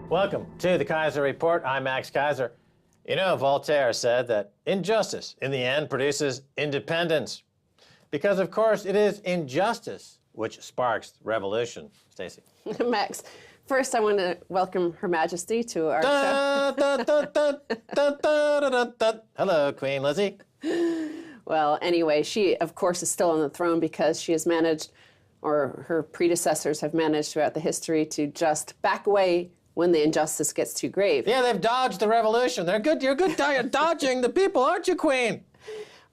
Welcome to the Keiser Report. I'm Max Keiser. You know, Voltaire said that injustice, in the end, produces independence. Because, of course, it is injustice which sparks revolution. Stacey. Max, first I want to welcome Her Majesty to our show. Hello, Queen Lizzie. Well, anyway, she, of course, is still on the throne because she has managed, or her predecessors have managed throughout the history, to just back away when the injustice gets too grave. Yeah, they've dodged the revolution. They're good. You're good at dodging the people, aren't you, Queen?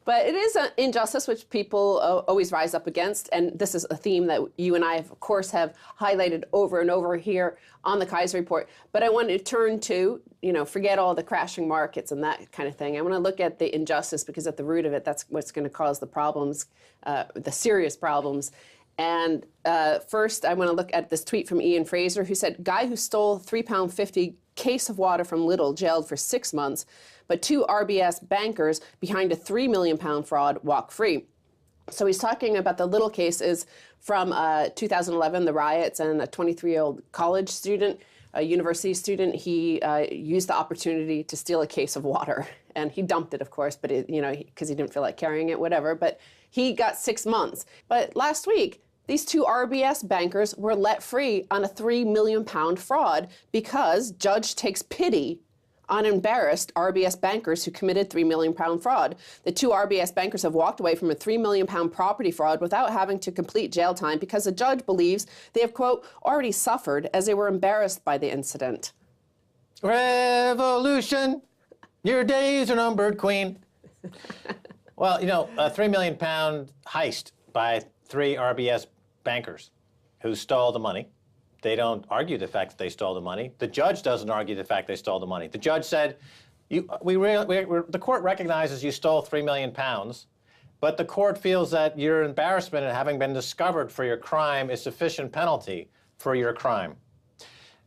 But it is an injustice which people always rise up against, and this is a theme that you and I, of course, have highlighted over and over here on the Keiser Report. But I want to turn to, forget all the crashing markets and that kind of thing. I want to look at the injustice because at the root of it, that's what's going to cause the problems, the serious problems. And first, I want to look at this tweet from Ian Fraser, who said, guy who stole £3.50 case of water from Lidl jailed for 6 months, but 2 RBS bankers behind a £3 million fraud walk free. So he's talking about the Lidl case is from 2011, the riots, and a 23-year-old college student, a university student. He used the opportunity to steal a case of water, and he dumped it, of course, but because he didn't feel like carrying it, whatever. But he got 6 months. But last week, these 2 RBS bankers were let free on a £3 million fraud because judge takes pity on embarrassed RBS bankers who committed £3 million fraud. The 2 RBS bankers have walked away from a £3 million property fraud without having to complete jail time because the judge believes they have, quote, already suffered as they were embarrassed by the incident. Revolution, your days are numbered, Queen. Well, a £3 million heist by 3 RBS bankers who stole the money. They don't argue the fact that they stole the money. The judge doesn't argue the fact they stole the money. The judge said, the court recognizes you stole £3 million, but the court feels that your embarrassment at having been discovered for your crime is sufficient penalty for your crime.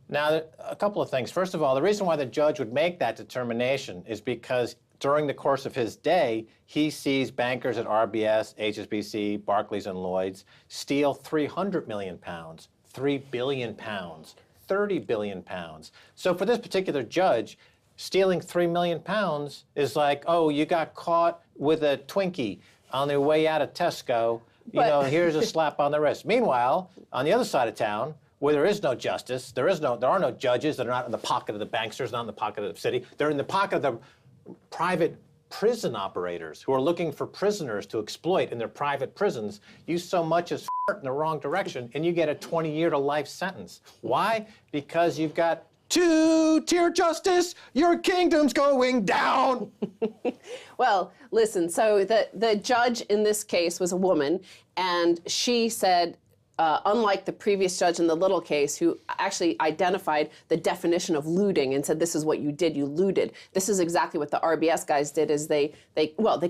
Now, a couple of things. First of all, the reason why the judge would make that determination is because during the course of his day, he sees bankers at RBS, HSBC, Barclays, and Lloyds steal £300 million, £3 billion, £30 billion. So for this particular judge, stealing £3 million is like, oh, you got caught with a Twinkie on the way out of Tesco. Here's a slap on the wrist. Meanwhile, on the other side of town, where there is no justice, there are no judges that are not in the pocket of the banksters, not in the pocket of the city. They're in the pocket of the private prison operators who are looking for prisoners to exploit in their private prisons. You so much as fart in the wrong direction and you get a 20-year to life sentence. Why? Because you've got two-tier justice. Your kingdom's going down. Well, listen, so the judge in this case was a woman, and she said, unlike the previous judge in the Little case, who actually identified the definition of looting and said, this is what you did, you looted. This is exactly what the RBS guys did, is they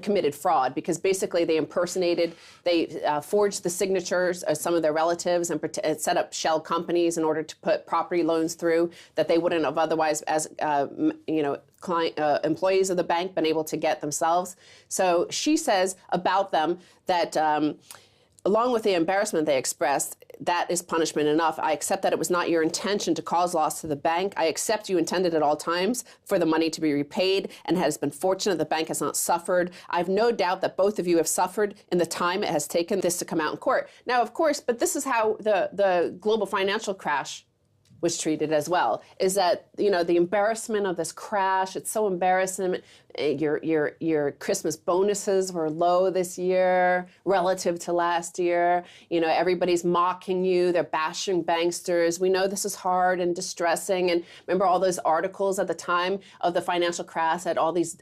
committed fraud, because basically they impersonated, they forged the signatures of some of their relatives and set up shell companies in order to put property loans through that they wouldn't have otherwise, as employees of the bank, been able to get themselves. So she says about them that along with the embarrassment they expressed, that is punishment enough. I accept that it was not your intention to cause loss to the bank. I accept you intended at all times for the money to be repaid and has been fortunate the bank has not suffered. I have no doubt that both of you have suffered in the time it has taken this to come out in court. Now, of course, but this is how the global financial crash was treated as well, is that, the embarrassment of this crash, it's so embarrassing. Your Christmas bonuses were low this year relative to last year. Everybody's mocking you. They're bashing banksters. We know this is hard and distressing. And remember all those articles at the time of the financial crash that all these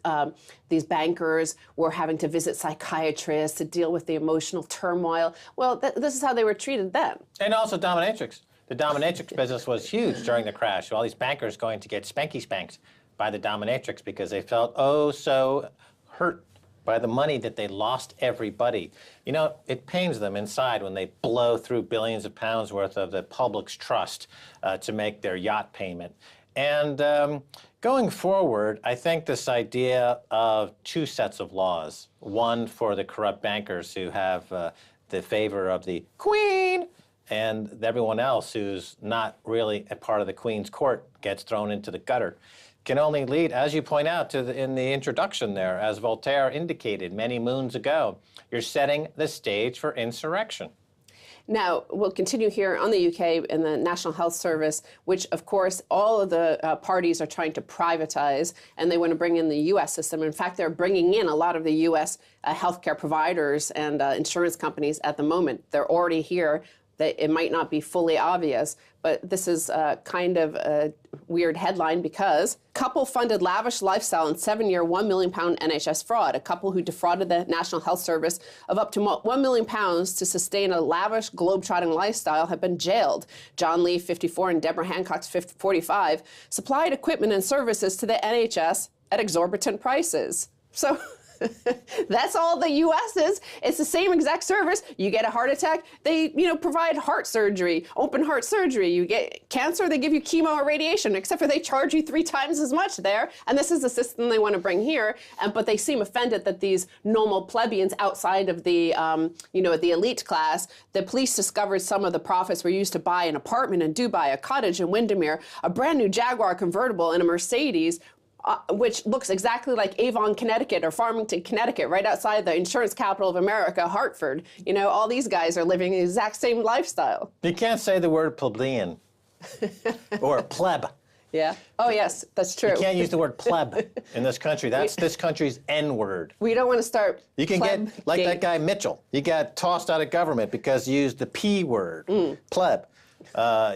bankers were having to visit psychiatrists to deal with the emotional turmoil. Well, this is how they were treated then. And also dominatrix. The dominatrix business was huge during the crash. All these bankers going to get spanky spanked by the dominatrix because they felt oh so hurt by the money that they lost everybody. It pains them inside when they blow through billions of pounds worth of the public's trust to make their yacht payment. And going forward, I think this idea of 2 sets of laws, one for the corrupt bankers who have the favor of the Queen, and everyone else who's not really a part of the Queen's court gets thrown into the gutter, can only lead, as you point out in the introduction there, as Voltaire indicated many moons ago, you're setting the stage for insurrection. Now, we'll continue here on the UK and the National Health Service, which, of course, all of the parties are trying to privatize, and they want to bring in the U.S. system. In fact, they're bringing in a lot of the U.S. Healthcare providers and insurance companies at the moment. They're already here. It might not be fully obvious, but this is kind of a weird headline because couple funded lavish lifestyle in 7-year, £1 million NHS fraud. A couple who defrauded the National Health Service of up to £1 million to sustain a lavish globetrotting lifestyle have been jailed. John Lee, 54, and Deborah Hancock, 45, supplied equipment and services to the NHS at exorbitant prices. So that's all the U.S. is. It's the same exact service. You get a heart attack, they provide heart surgery, open heart surgery. You get cancer, they give you chemo or radiation, except for they charge you 3 times as much there. And this is the system they want to bring here. But they seem offended that these normal plebeians outside of the, the elite class, the police discovered some of the profits were used to buy an apartment in Dubai, a cottage in Windermere, a brand new Jaguar convertible, and a Mercedes, which looks exactly like Avon, Connecticut, or Farmington, Connecticut, right outside the insurance capital of America, Hartford. All these guys are living the exact same lifestyle. You can't say the word plebeian or pleb. Yeah. Oh, yes, that's true. You can't use the word pleb in this country. That's this country's N-word. We don't want to start. You can get, like that guy Mitchell. He got tossed out of government because he used the P word, pleb.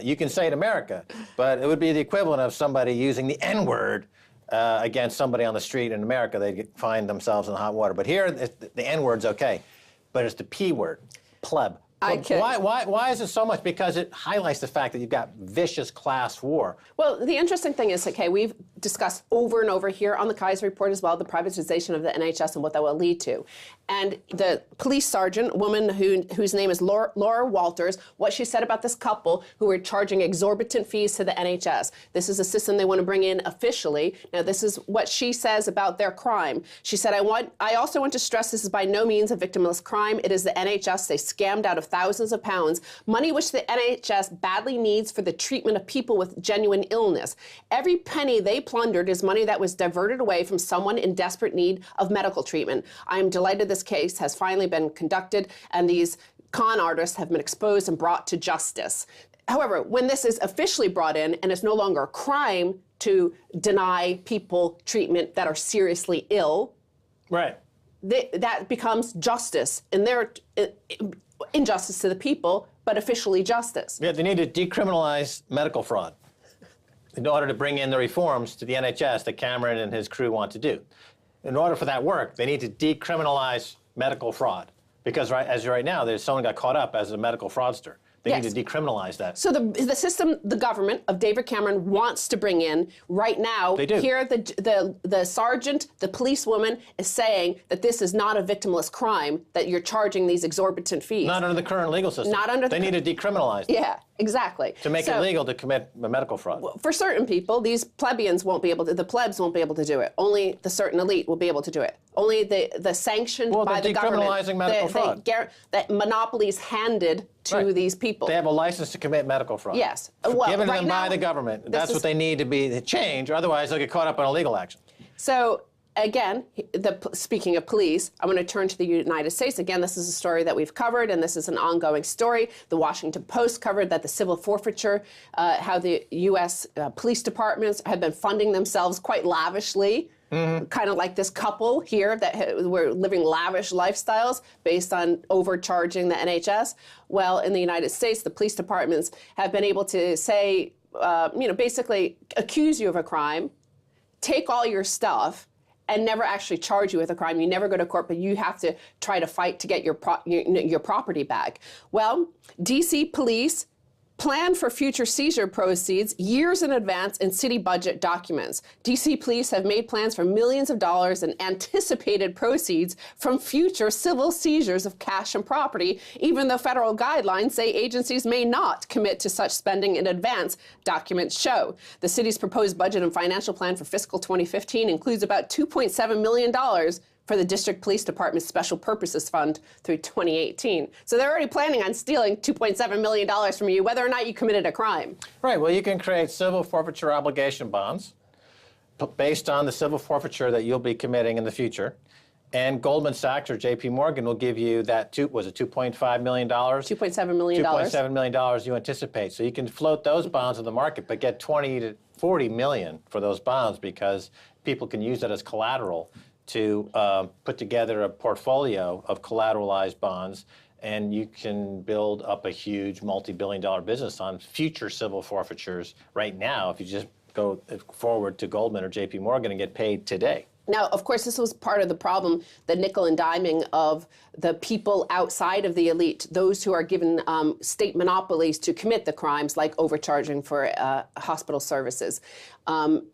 You can say it in America, but it would be the equivalent of somebody using the N-word against somebody on the street in America. They'd find themselves in hot water. But here, the N-word's okay, but it's the P word, pleb. Why is it so much? Because it highlights the fact that you've got vicious class war. Well, the interesting thing is, okay, we've discussed over and over here on the Keiser report as well, the privatization of the NHS and what that will lead to. And the police sergeant, woman whose name is Laura Walters, what she said about this couple who were charging exorbitant fees to the NHS. This is a system they want to bring in officially. Now, this is what she says about their crime. She said, I also want to stress this is by no means a victimless crime. It is the NHS. They scammed out of thousands of pounds, money which the NHS badly needs for the treatment of people with genuine illness. Every penny they plundered is money that was diverted away from someone in desperate need of medical treatment. I am delighted this case has finally been conducted and these con artists have been exposed and brought to justice. However, when this is officially brought in and it's no longer a crime to deny people treatment that are seriously ill, right, that becomes justice in their injustice to the people, but officially justice. Yeah, they need to decriminalize medical fraud in order to bring in the reforms to the NHS that Cameron and his crew want to do. In order for that work, they need to decriminalize medical fraud. Because as right now, there's someone got caught up as a medical fraudster. They need to decriminalize that. So the system, the government of David Cameron wants to bring in right now. They do. Here, the sergeant, the policewoman is saying that this is not a victimless crime, that you're charging these exorbitant fees. Not under the current legal system. Not under They need to decriminalize it. Yeah, exactly. To make it legal to commit medical fraud. For certain people, these plebeians won't be able to, the plebs won't be able to do it. Only the certain elite will be able to do it. Only the sanctioned by the government. Decriminalizing medical fraud. That monopolies handed to these people. They have a license to commit medical fraud. Yes. Given to them by the government. That's what they need to be change. Otherwise, they'll get caught up in a legal action. So, again, speaking of police, I'm going to turn to the United States. Again, this is a story that we've covered, and this is an ongoing story. The Washington Post covered that the civil forfeiture, how the U.S. Police departments have been funding themselves quite lavishly. Kind of like this couple here that were living lavish lifestyles based on overcharging the NHS. Well, in the United States, the police departments have been able to say, basically accuse you of a crime, take all your stuff, and never actually charge you with a crime. You never go to court, but you have to try to fight to get your property back. Well, D.C. police plan for future seizure proceeds years in advance in city budget documents. D.C. police have made plans for millions of dollars in anticipated proceeds from future civil seizures of cash and property, even though federal guidelines say agencies may not commit to such spending in advance, documents show. The city's proposed budget and financial plan for fiscal 2015 includes about $2.7 million for the District Police Department's Special Purposes Fund through 2018. So they're already planning on stealing $2.7 million from you, whether or not you committed a crime. Right. Well, you can create civil forfeiture obligation bonds based on the civil forfeiture that you'll be committing in the future. And Goldman Sachs or JP Morgan will give you that, was it $2.5 million? $2.7 million. $2.7 million you anticipate. So you can float those bonds in the market, but get 20 to 40 million for those bonds because people can use that as collateral to put together a portfolio of collateralized bonds, and you can build up a huge multi-billion-dollar business on future civil forfeitures right now if you just go forward to Goldman or JP Morgan and get paid today. Now, of course, this was part of the problem, the nickel and diming of the people outside of the elite, those who are given state monopolies to commit the crimes, like overcharging for hospital services.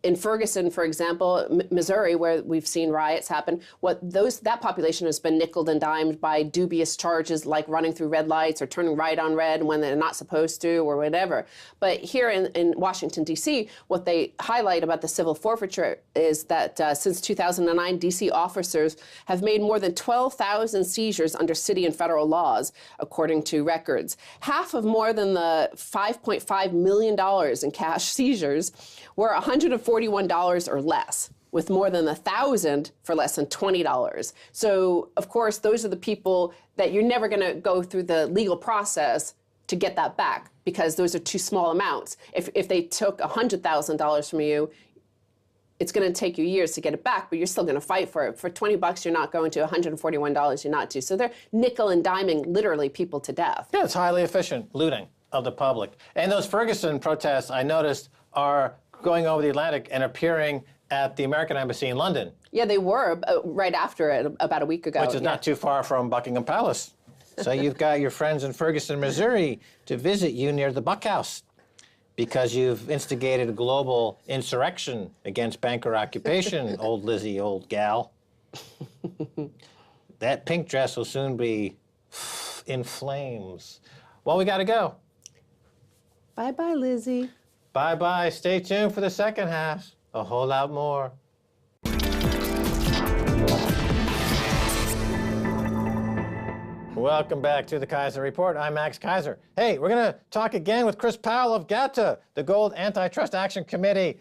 In Ferguson, for example, Missouri, where we've seen riots happen, that population has been nickeled and dimed by dubious charges like running through red lights or turning right on red when they're not supposed to or whatever. But here in Washington, D.C., what they highlight about the civil forfeiture is that since 2009, D.C. officers have made more than 12,000 seizures under city and federal laws, according to records. Half of more than the $5.5 million in cash seizures were $141 or less, with more than 1,000 for less than $20. So, of course, those are the people that you're never going to go through the legal process to get that back because those are too small amounts. If they took $100,000 from you, it's going to take you years to get it back, but you're still going to fight for it. For $20, you're not going to. $141, you're not to. So they're nickel and diming literally people to death. Yeah, it's highly efficient looting of the public. And those Ferguson protests, I noticed, are going over the Atlantic and appearing at the American Embassy in London. Yeah, they were right after it about a week ago. Which is not too far from Buckingham Palace. So you've got your friends in Ferguson, Missouri to visit you near the Buck House because you've instigated a global insurrection against banker occupation, old Lizzie, old gal. That pink dress will soon be in flames. Well, we got to go. Bye-bye, Lizzie. Bye-bye. Stay tuned for the second half. A whole lot more. Welcome back to the Keiser Report. I'm Max Keiser. Hey, we're going to talk again with Chris Powell of GATA, the Gold Antitrust Action Committee.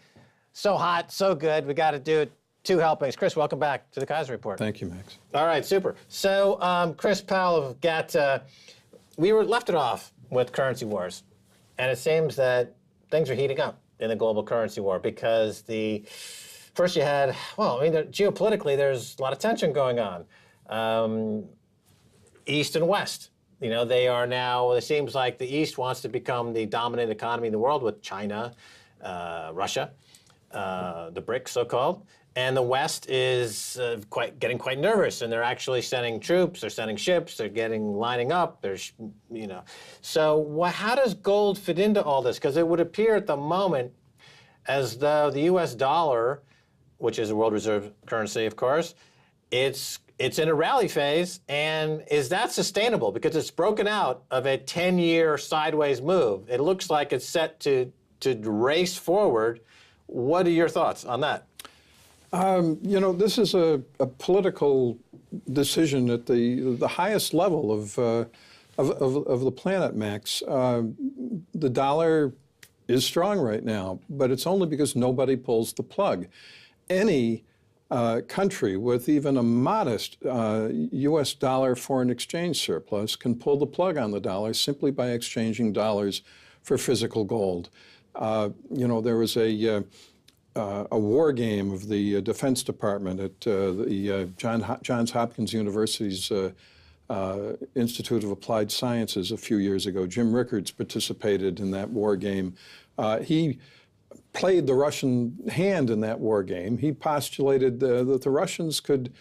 So hot, so good. We got to do 2 helpings. Chris, welcome back to the Keiser Report. Thank you, Max. All right, super. So, Chris Powell of GATA, we left it off with currency wars, and it seems that things are heating up in the global currency war because first you had, geopolitically, there's a lot of tension going on. East and West. You know, they are now, it seems like the East wants to become the dominant economy in the world with China, Russia, the BRICS so-called. And the West is getting quite nervous, and they're actually sending troops, they're sending ships, they're lining up, So how does gold fit into all this? Because it would appear at the moment as though the US dollar, which is a world reserve currency, of course, it's in a rally phase, and is that sustainable? Because it's broken out of a 10-year sideways move. It looks like it's set to race forward. What are your thoughts on that? This is a political decision at the highest level of the planet, Max. The dollar is strong right now, but it's only because nobody pulls the plug. Any country with even a modest U.S. dollar foreign exchange surplus can pull the plug on the dollar simply by exchanging dollars for physical gold. There was a war game of the Defense Department at the Johns Hopkins University's Institute of Applied Sciences a few years ago. Jim Rickards participated in that war game. He played the Russian hand in that war game. He postulated that the Russians could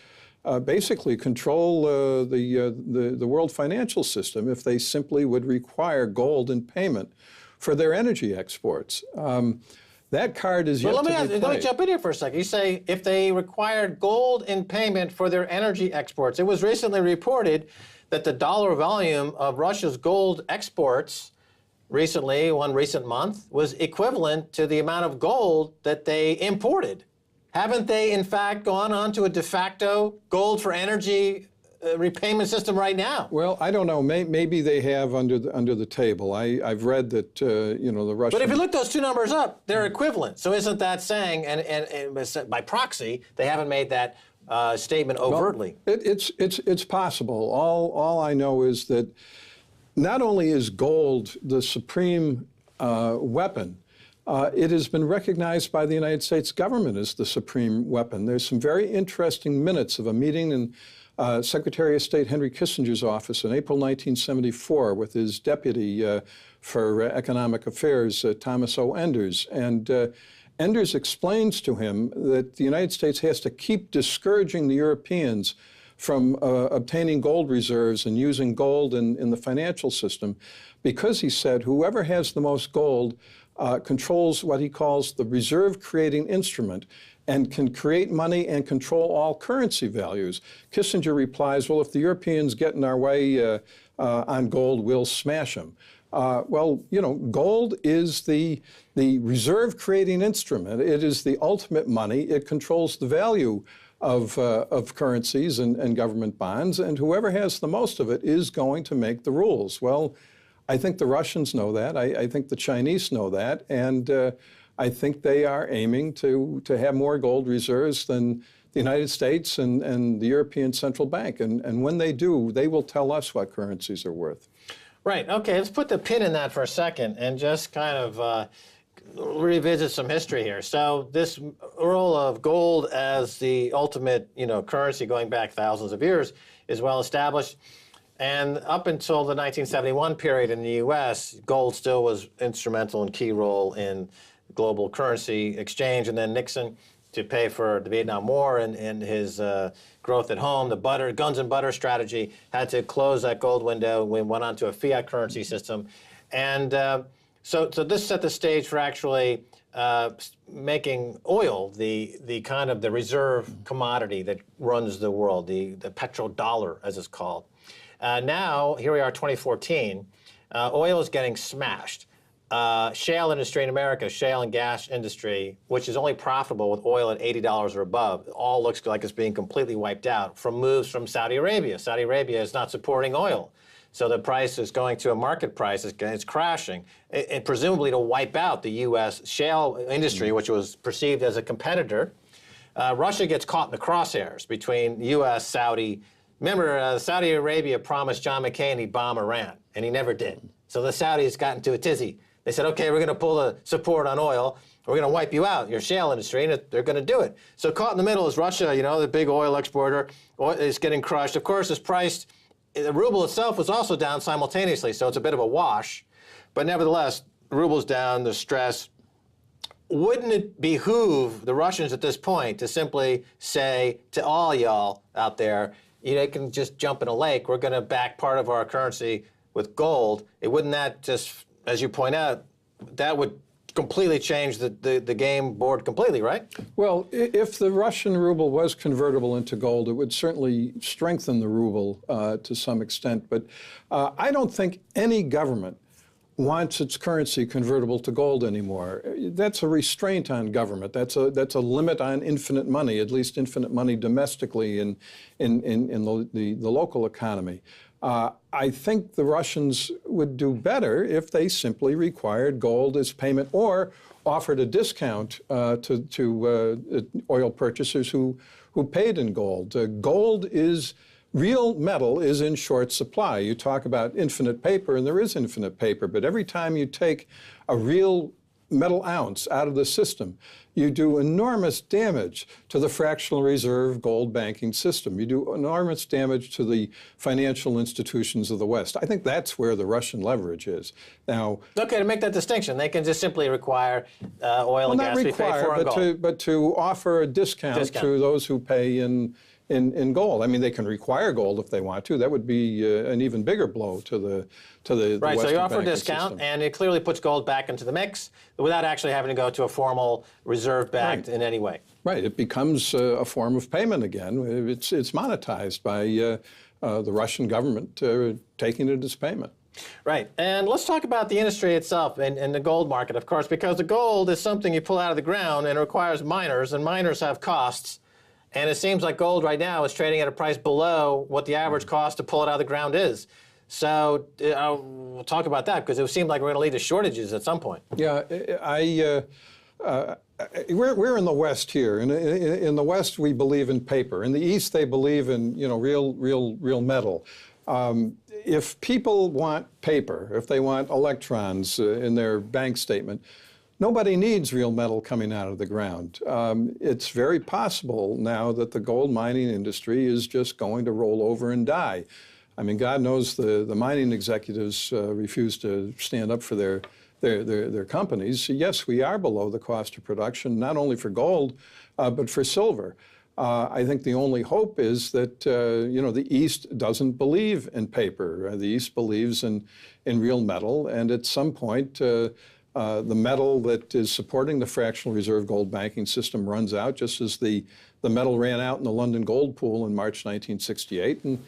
basically control the world financial system if they simply would require gold in payment for their energy exports. That card is yet to be played. Let me jump in here for a second. You say if they required gold in payment for their energy exports. It was recently reported that the dollar volume of Russia's gold exports recently, one recent month, was equivalent to the amount of gold that they imported. Haven't they, in fact, gone on to a de facto gold for energy repayment system right now? Well, I don't know. Maybe they have under the table. I've read that you know, the Russian. But if you look those two numbers up, they're equivalent. So isn't that saying, and by proxy, they haven't made that statement overtly? Well, it's possible. All I know is that not only is gold the supreme weapon, it has been recognized by the United States government as the supreme weapon. There's some very interesting minutes of a meeting in Secretary of State Henry Kissinger's office in April 1974 with his deputy for economic affairs, Thomas O. Enders. And Enders explains to him that the United States has to keep discouraging the Europeans from obtaining gold reserves and using gold in the financial system because, he said, whoever has the most gold controls what he calls the reserve-creating instrument and can create money and control all currency values. Kissinger replies, well, if the Europeans get in our way on gold, we'll smash them. Well, you know, gold is the reserve-creating instrument. It is the ultimate money. It controls the value of currencies and government bonds, and whoever has the most of it is going to make the rules. Well, I think the Russians know that. I think the Chinese know that, and I think they are aiming to have more gold reserves than the United States and the European Central Bank. And when they do, they will tell us what currencies are worth. Right. Okay, let's put the pin in that for a second and just kind of revisit some history here. So this role of gold as the ultimate, you know, currency going back thousands of years is well established. And up until the 1971 period in the U.S., gold still was instrumental and key role in global currency exchange. And then Nixon, to pay for the Vietnam War and his growth at home, the guns and butter strategy, had to close that gold window. We went on to a fiat currency system. And so this set the stage for actually making oil the kind of the reserve commodity that runs the world, the petrodollar, as it's called. Now, here we are, 2014, oil is getting smashed. Shale industry in America, shale and gas industry, which is only profitable with oil at $80 or above, all looks like it's being completely wiped out from moves from Saudi Arabia. Saudi Arabia is not supporting oil. So the price is going to a market price, it's crashing, and presumably to wipe out the U.S. shale industry, which was perceived as a competitor. Russia gets caught in the crosshairs between U.S., Saudi. Remember, Saudi Arabia promised John McCain he'd bomb Iran, and he never did. So the Saudis got into a tizzy. They said, okay, we're going to pull the support on oil. We're going to wipe you out, your shale industry, and they're going to do it. So caught in the middle is Russia, you know, the big oil exporter. Oil is getting crushed. Of course, it's priced. The ruble itself was also down simultaneously, so it's a bit of a wash. But nevertheless, the ruble's down, there's stress. Wouldn't it behoove the Russians at this point to simply say to all y'all out there, you know, can just jump in a lake. We're going to back part of our currency with gold. Wouldn't that just, as you point out, that would completely change the game board completely, right? Well, if the Russian ruble was convertible into gold, it would certainly strengthen the ruble to some extent. But I don't think any government wants its currency convertible to gold anymore. That's a restraint on government. That's a limit on infinite money, at least infinite money domestically in the local economy. I think the Russians would do better if they simply required gold as payment or offered a discount to oil purchasers who paid in gold. Real metal is in short supply. You talk about infinite paper, and there is infinite paper, but every time you take a real metal ounce out of the system, you do enormous damage to the fractional reserve gold banking system. You do enormous damage to the financial institutions of the West. I think that's where the Russian leverage is. Now, okay, to make that distinction, they can just simply require oil and gas to be paid for in gold. But to offer a discount to those who pay in gold. I mean, they can require gold if they want to. That would be an even bigger blow to the right. Western So you offer a banking discount, system. and it clearly puts gold back into the mix without actually having to go to a formal reserve backed in any way. Right. It becomes a form of payment again. It's monetized by the Russian government taking it as payment. Right. And let's talk about the industry itself and the gold market, of course, because the gold is something you pull out of the ground and it requires miners, and miners have costs. And it seems like gold right now is trading at a price below what the average cost to pull it out of the ground is. So we'll talk about that, because it seemed like we're going to lead to shortages at some point. Yeah, we're in the West here. In the West, we believe in paper. In the East, they believe in real metal. If people want paper, if they want electrons in their bank statement, nobody needs real metal coming out of the ground. It's very possible now that the gold mining industry is just going to roll over and die. I mean, God knows the mining executives refuse to stand up for their companies. Yes, we are below the cost of production, not only for gold, but for silver. I think the only hope is that the East doesn't believe in paper. The East believes in real metal, and at some point, the metal that is supporting the fractional reserve gold banking system runs out, just as the metal ran out in the London gold pool in March 1968, and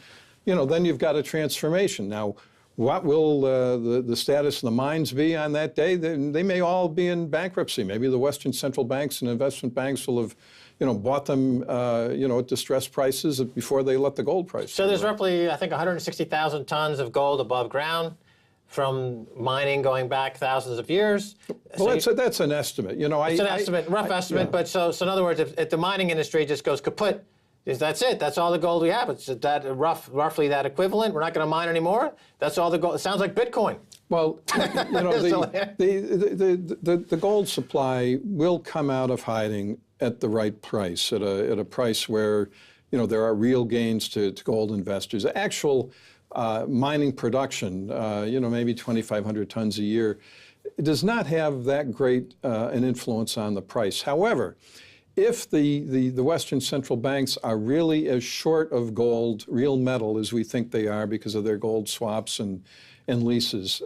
then you've got a transformation. Now, what will the status of the mines be on that day? They may all be in bankruptcy. Maybe the Western central banks and investment banks will have bought them, at distressed prices before they let the gold price. So there's roughly, I think, 160,000 tons of gold above ground from mining going back thousands of years. Well, that's an estimate. It's an estimate, rough estimate. Yeah. But so in other words, if the mining industry just goes kaput, that's it. That's all the gold we have. It's that roughly that equivalent. We're not going to mine anymore. That's all the gold. It sounds like Bitcoin. Well, the gold supply will come out of hiding at the right price, at a price where there are real gains to gold investors. Actual mining production, maybe 2,500 tons a year, does not have that great an influence on the price. However, if the Western central banks are really as short of gold, real metal, as we think they are because of their gold swaps and leases,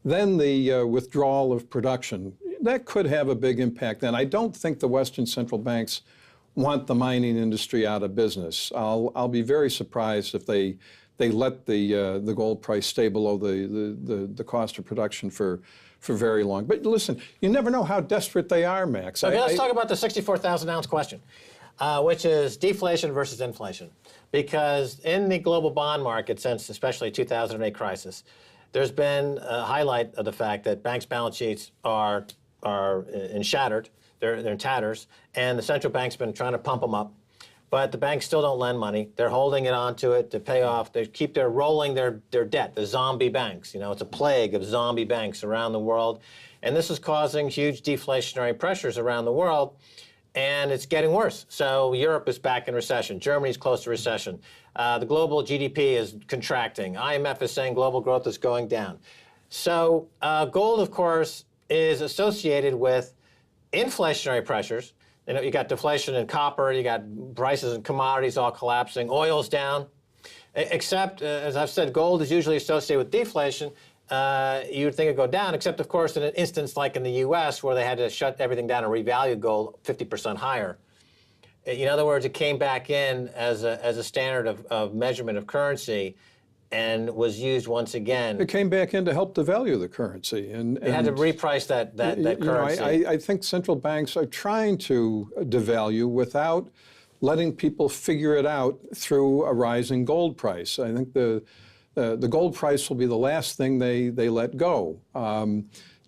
then the withdrawal of production, that could have a big impact. And I don't think the Western central banks want the mining industry out of business. I'll be very surprised if they let the gold price stay below the cost of production for very long. But listen, you never know how desperate they are, Max. Okay, let's talk about the 64,000 ounce question, which is deflation versus inflation. Because in the global bond market since especially 2008 crisis, there's been a highlight of the fact that banks' balance sheets are shattered, they're in tatters, and the central bank's been trying to pump them up. But the banks still don't lend money. They're holding it onto it to pay off. They're rolling their debt, the zombie banks. It's a plague of zombie banks around the world. And this is causing huge deflationary pressures around the world. And it's getting worse. So Europe is back in recession. Germany's close to recession. The global GDP is contracting. IMF is saying global growth is going down. So gold, of course, is associated with inflationary pressures. You got deflation in copper, you got prices in commodities all collapsing, oil's down. Except, as I've said, gold is usually associated with deflation. You would think it'd go down, except, of course, in an instance like in the U.S. where they had to shut everything down and revalue gold 50% higher. In other words, it came back in as a standard of measurement of currency and was used once again. It came back in to help devalue the currency. And they had to reprice that currency. I think central banks are trying to devalue without letting people figure it out through a rising gold price. I think the gold price will be the last thing they let go.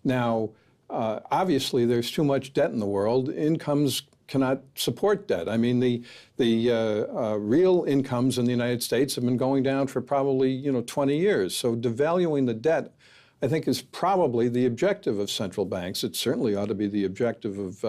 Now, obviously, there's too much debt in the world. Incomes cannot support debt. I mean, the real incomes in the United States have been going down for probably 20 years. So devaluing the debt, I think, is probably the objective of central banks. It certainly ought to be the objective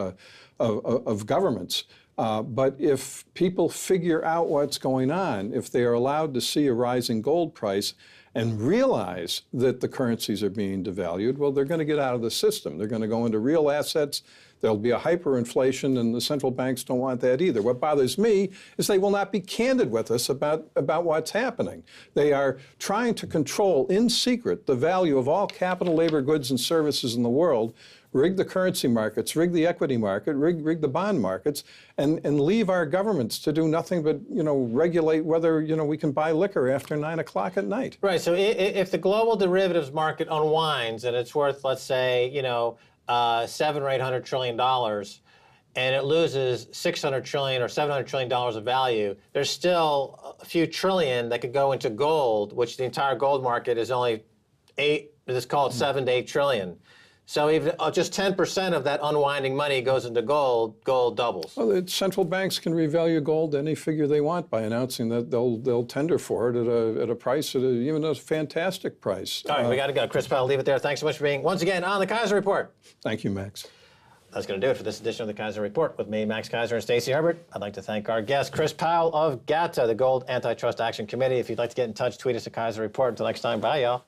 of governments. But if people figure out what's going on, if they are allowed to see a rising gold price and realize that the currencies are being devalued, well, they're going to get out of the system. They're going to go into real assets. There'll be a hyperinflation, and the central banks don't want that either. What bothers me is they will not be candid with us about what's happening. They are trying to control in secret the value of all capital, labor, goods, and services in the world, rig the currency markets, rig the equity market, rig the bond markets, and leave our governments to do nothing but, regulate whether, we can buy liquor after 9 o'clock at night. Right. So if the global derivatives market unwinds and it's worth, let's say, $700 or $800 trillion, and it loses $600 trillion or $700 trillion of value, there's still a few trillion that could go into gold, which the entire gold market is only let's call it 7 to 8 trillion. So even just 10% of that unwinding money goes into gold, gold doubles. Well, the central banks can revalue gold any figure they want by announcing that they'll tender for it at a price, even a fantastic price. All right, we got to go. Chris Powell, leave it there. Thanks so much for being, once again, on the Keiser Report. Thank you, Max. That's going to do it for this edition of the Keiser Report. With me, Max Keiser, and Stacey Herbert. I'd like to thank our guest, Chris Powell of GATA, the Gold Antitrust Action Committee. If you'd like to get in touch, tweet us at Keiser Report. Until next time, bye, y'all.